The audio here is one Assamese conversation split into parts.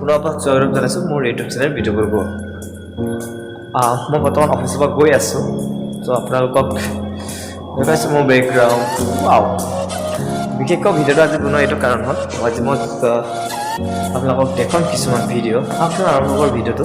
পুনৰবাৰ স্বাগতম জনাইছোঁ মোৰ ইউটিউব চেনেল ভিডিঅ' কৰিব। মই বৰ্তমান অফিচৰ পৰা গৈ আছোঁ, চ' আপোনালোকক দেখাইছোঁ মোৰ বেকগ্ৰাউণ্ড। বিশেষকৈ ভিডিঅ'টো আজি বনোৱা এইটো কাৰণ হ'ল আজি মই আপোনালোকক দেখুৱাম কিছুমান ভিডিঅ'। আপোনাৰ আৰম্ভ কৰোঁ ভিডিঅ'টো।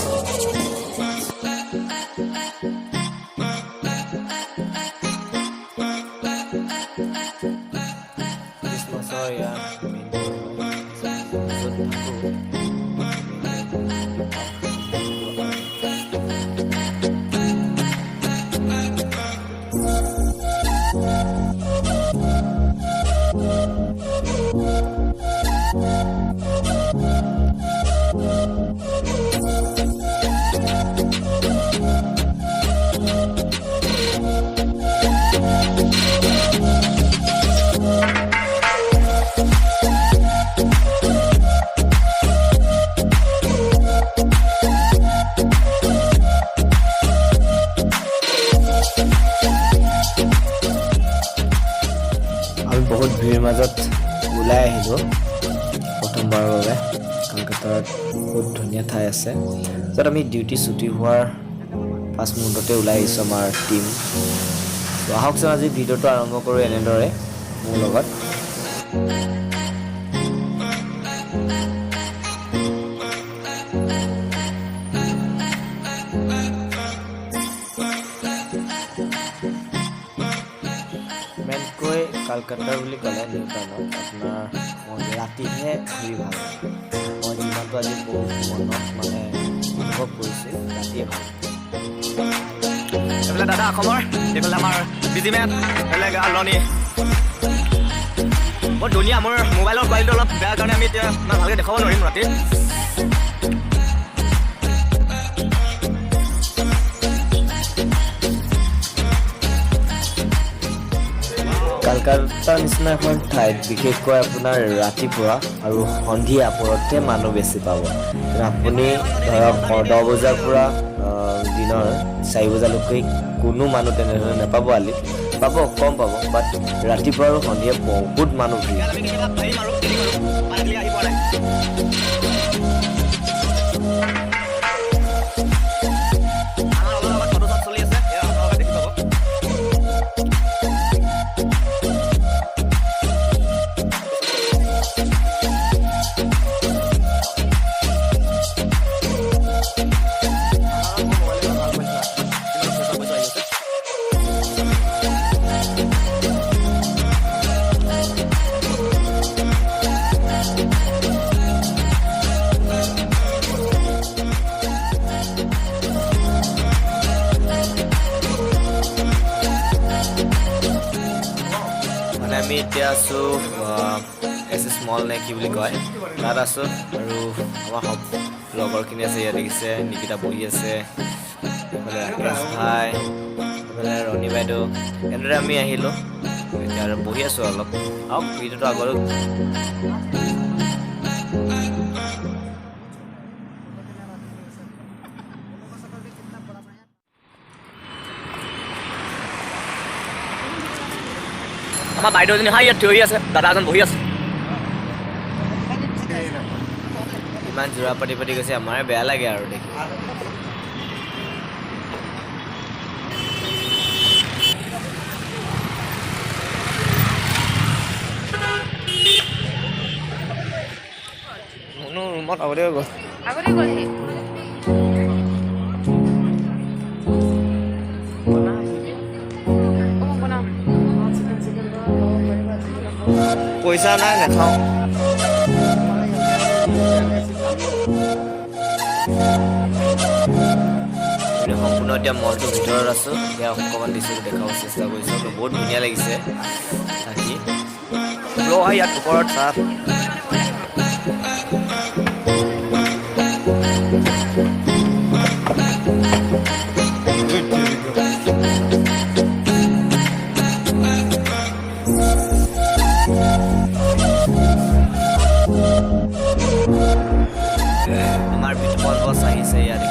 বহুত ভিৰ মাজত ওলাই আহিলোঁ প্ৰথমবাৰৰ বাবে। কলকাতাত বহুত ধুনীয়া ঠাই আছে য'ত আমি ডিউটি ছুটি হোৱাৰ 5 মিনিটতে ওলাই আহিছোঁ আমাৰ টীম। আহকচোন আজি ভিডিঅ'টো আৰম্ভ কৰোঁ এনেদৰে মোৰ লগত। মেইনকৈ কলকাতাৰ বুলি ক'লে নিউ টাউনত আপোনাৰ ৰাতিহে ঘূৰি ভাল লাগে। মই যিমানটো আজি বহুত মনত অনুভৱ কৰিছোঁ ৰাতিয়ে ভাল। এইফালে দাদা অসমৰ, এইফালে আমাৰ বিজিমেন, এইফালে আলনি। বৰ ধুনীয়া। মোৰ মোবাইলৰ কোৱালিটি অলপ বেয়া কাৰণে আমি এতিয়া ইমান ভালকৈ দেখাব নোৱাৰিম ৰাতি। কলকাতাৰ নিচিনা এখন ঠাইত বিশেষকৈ আপোনাৰ ৰাতিপুৱা আৰু সন্ধিয়া পৰতহে মানুহ বেছি পাব। আপুনি ধৰক 10 বজাৰ পৰা দিনৰ 4 বজালৈকে কোনো মানুহ তেনেধৰণে নাপাব। পাব, কম পাব, বাট ৰাতিপুৱা আৰু সন্ধিয়া বহুত মানুহ ভিৰ। আমি এতিয়া আছোঁ এছ মল নে কি বুলি কয়, তাত আছোঁ। আৰু আমাৰ লগৰখিনি আছে, ইয়াত দেখিছে নিকিতা বহি আছে, এইফালে ৰাকেশ ভাই, এইফালে ৰণী বাইদেউ। এনেদৰে আমি আহিলোঁ এতিয়া আৰু বহি আছোঁ অলপ। আহক ভিডিঅ'টো আগলৈ। আমাৰ বাইদেউজনী ইয়াত থিয় হৈ আছে, দাদা এজন বহি আছে। ইমান জোৰা পাতি গৈছে, আমাৰে বেয়া লাগে আৰু দেখি। মোৰ ৰুমত আগতে গ'ল। পইচা নাই, নাখাওঁ। সম্পূৰ্ণ এতিয়া মলটোৰ ভিতৰত আছোঁ। এতিয়া অকণমান দিছোঁ, দেখাব চেষ্টা কৰিছোঁ। বহুত ধুনীয়া লাগিছে থাকি। ইয়াত ওপৰত চাহ। আমাৰ বিটুপন বছ আহিছে ইয়াত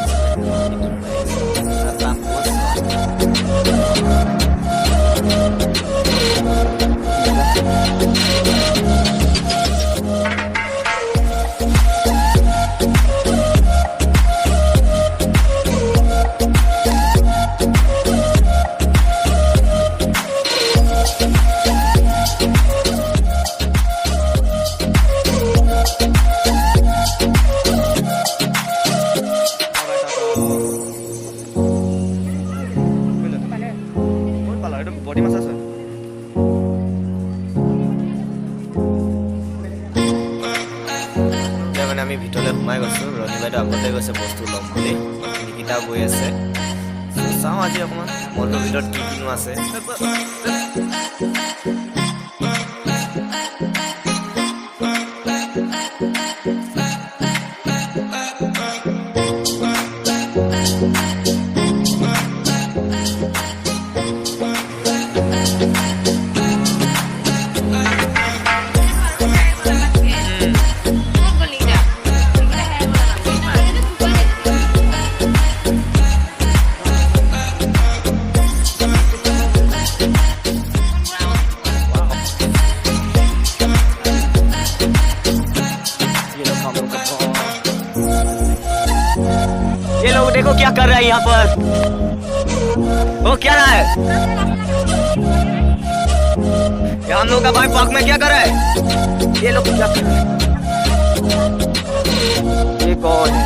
আমি ভিতৰলৈ সোমাই গৈছোঁ ৰণী বাইদেউ আগতে গৈছে বস্তু ল'ম বুলি নিকিতা গৈ আছে চাওঁ আজি অকণমান মলটোৰ ভিতৰত কি কিনো আছে ये लोग देखो क्या कर रहे हैं यहाँ पर वो क्या रहा है ये हम लोग का भाई पार्क में क्या कर रहा है ये लोग क्या कर रहे हैं ये कौन है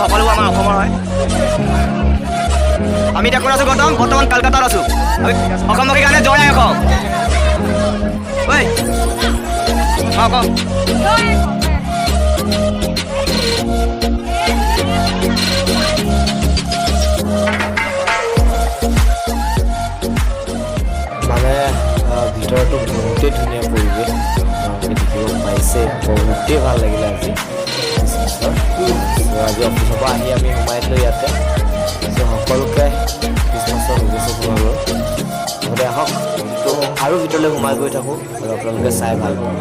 সকলো আমাৰ অসমৰ হয় আমি এতিয়া কোন আছো বৰ্তমান কলকাতাত আছো অসমবাসীৰ কাৰণে জয় আই অসম ঐ কওক মানে ভিতৰতো বহুতেই ধুনীয়া পৰিৱেশ দেখিব পাইছে বহুতেই ভাল লাগিলে আজি আজি অফিচৰ পৰা আহি আমি সোমাই দিলোঁ ইয়াতে সকলোকে খ্ৰীষ্টমাছৰ শুভেচ্ছা জনালোঁ গতিকে আহক আৰু ভিতৰলৈ সোমাই গৈ থাকোঁ আৰু আপোনালোকে চাই ভাল পাব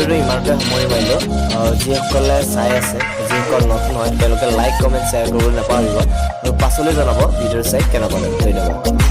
ভিডিঅ'টো ইমানতে সামৰি মাৰিলোঁ যিসকলে চাই আছে যিসকল নতুন হয় তেওঁলোকে লাইক কমেণ্ট শ্বেয়াৰ কৰিবলৈ নাপাহৰিব আৰু পাছলৈ জনাব ভিডিঅ' চাই কেনেকুৱা লাগে ধন্যবাদ